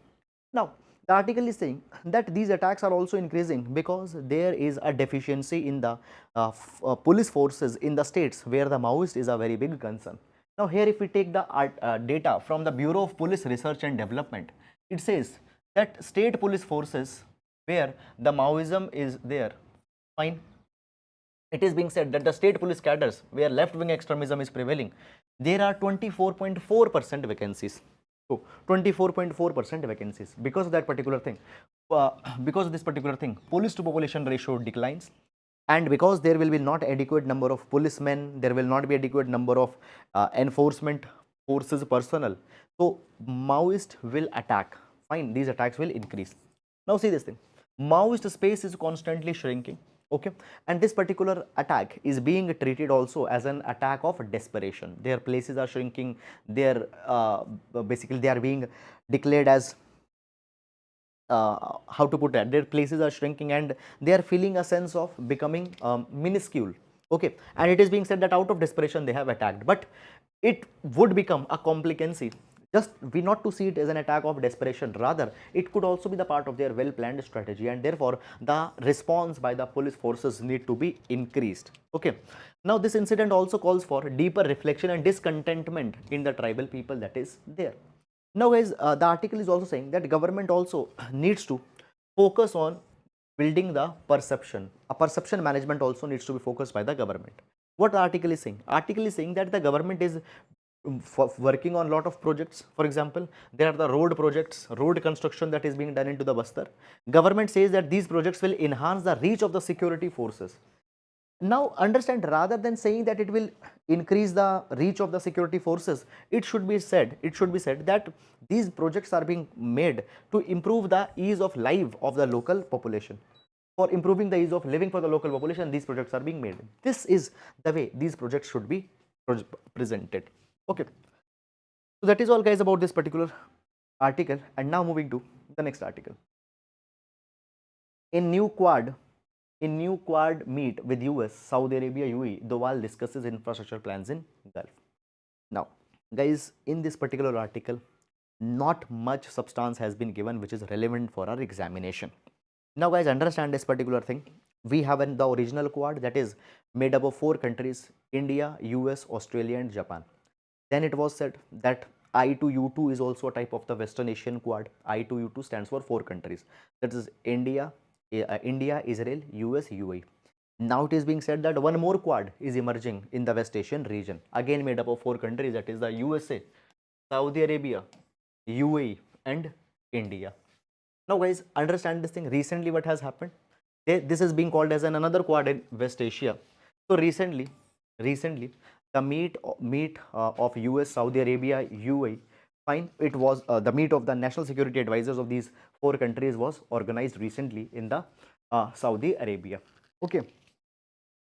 Now, the article is saying that these attacks are also increasing because there is a deficiency in the police forces in the states where the Maoist is a very big concern. Now, here if we take the data from the Bureau of Police Research and Development, it says that state police forces where the Maoism is there, fine, it is being said that the state police cadres where left-wing extremism is prevailing, there are 24.4% vacancies. So 24.4% vacancies because of that particular thing. Because of this particular thing, police to population ratio declines, and because there will be not adequate number of policemen, there will not be adequate number of enforcement forces personnel. So Maoist will attack. Fine, these attacks will increase. Now see this thing, Maoist space is constantly shrinking. Okay, and this particular attack is being treated also as an attack of desperation. Their places are shrinking, their basically they are being declared as how to put that, their places are shrinking and they are feeling a sense of becoming minuscule. Okay, and it is being said that out of desperation they have attacked, but it would become a complicancy. Just we not to see it as an attack of desperation, rather it could also be the part of their well planned strategy, and therefore the response by the police forces need to be increased. Okay, now this incident also calls for deeper reflection and discontentment in the tribal people that is there. Now guys, the article is also saying that government also needs to focus on building the perception. A perception management also needs to be focused by the government. What the article is saying? Article is saying that the government is working on a lot of projects. For example, there are the road projects, road construction that is being done into the Bastar. Government says that these projects will enhance the reach of the security forces. Now understand, rather than saying that it will increase the reach of the security forces, it should be said that these projects are being made to improve the ease of life of the local population. For improving the ease of living for the local population, these projects are being made. This is the way these projects should be presented. Okay, so that is all guys about this particular article, and now moving to the next article. In new Quad meet with US, Saudi Arabia, UAE, Doval discusses infrastructure plans in Gulf. Now guys, in this particular article, not much substance has been given which is relevant for our examination. Now guys, understand this particular thing. We have the original Quad that is made up of 4 countries: India, US, Australia and Japan. Then it was said that I2U2 is also a type of the Western Asian Quad. I2U2 stands for 4 countries, that is India, India, Israel, US, UAE. Now it is being said that one more Quad is emerging in the West Asian region, again made up of 4 countries, that is the USA, Saudi Arabia, UAE and India. Now guys, understand this thing. Recently what has happened, this is being called as another Quad in West Asia. So recently the meet of US, Saudi Arabia, UAE, fine, it was the meet of the national security advisors of these 4 countries was organized recently in the Saudi Arabia. Okay.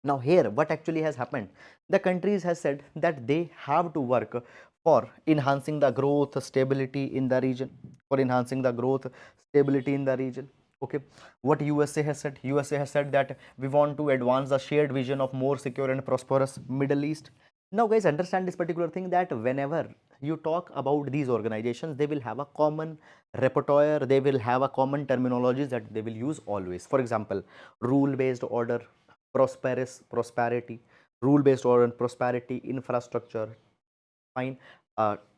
Now here what actually has happened, the countries has said that they have to work for enhancing the growth stability in the region, for enhancing the growth stability in the region. Okay, what USA has said, USA has said that we want to advance the shared vision of more secure and prosperous Middle East. Now guys, understand this particular thing, that whenever you talk about these organizations, they will have a common repertoire, they will have a common terminologies that they will use always. For example, rule based order, prosperity, rule based order and prosperity, infrastructure, fine,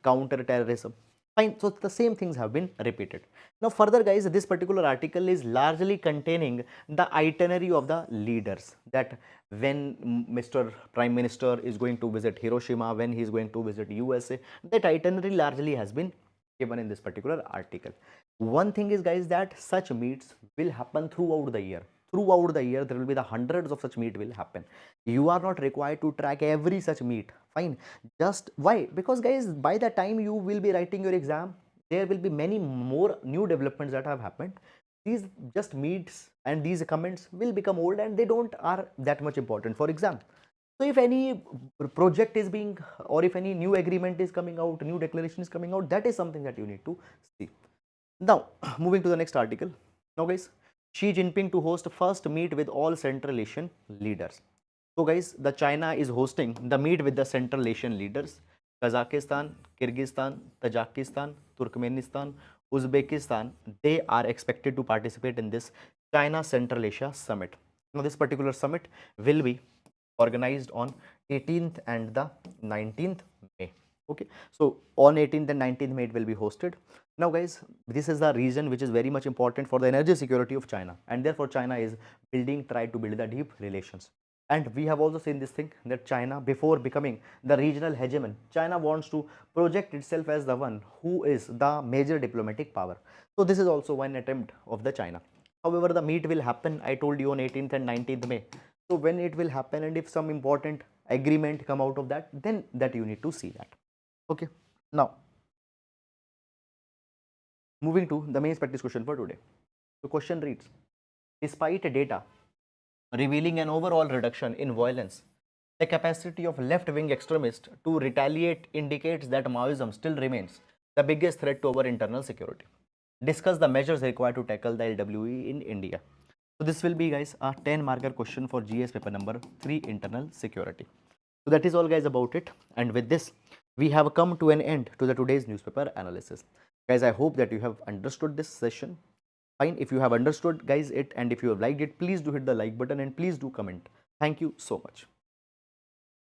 counter terrorism, fine. So the same things have been repeated. Now further guys, this particular article is largely containing the itinerary of the leaders, that when Mr. Prime Minister is going to visit Hiroshima, when he is going to visit USA, that itinerary largely has been given in this particular article. One thing is guys, that such meets will happen throughout the year. Throughout the year there will be the hundreds of such meet will happen. You are not required to track every such meet, fine. Just why? Because guys, by the time you will be writing your exam, there will be many more new developments that have happened. These just meets and these comments will become old and they don't are that much important for exam. So if any project is being, or if any new agreement is coming out, new declaration is coming out, that is something that you need to see. Now moving to the next article. Now guys, Xi Jinping to host first meet with all Central Asian leaders. So guys, the China is hosting the meet with the Central Asian leaders. Kazakhstan, Kyrgyzstan, Tajikistan, Turkmenistan, Uzbekistan, they are expected to participate in this China Central Asia Summit. Now this particular summit will be organized on 18th and the 19th May. Okay, so on 18th and 19th May it will be hosted. Now guys, this is the region which is very much important for the energy security of China, and therefore China is try to build the deep relations. And we have also seen this thing, that China, before becoming the regional hegemon, China wants to project itself as the one who is the major diplomatic power. So this is also one attempt of the China. However, the meet will happen, I told you, on 18th and 19th May. So when it will happen, and if some important agreement come out of that, then that you need to see that. Okay. Now, moving to the main practice question for today. The question reads, despite data revealing an overall reduction in violence, the capacity of left-wing extremists to retaliate indicates that Maoism still remains the biggest threat to our internal security. Discuss the measures required to tackle the LWE in India. So this will be guys a 10 marker question for GS paper number 3, internal security. So that is all guys about it, and with this we have come to an end to the today's newspaper analysis. Guys, I hope that you have understood this session. Fine, if you have understood guys it, and if you have liked it, please do hit the like button and please do comment. Thank you so much.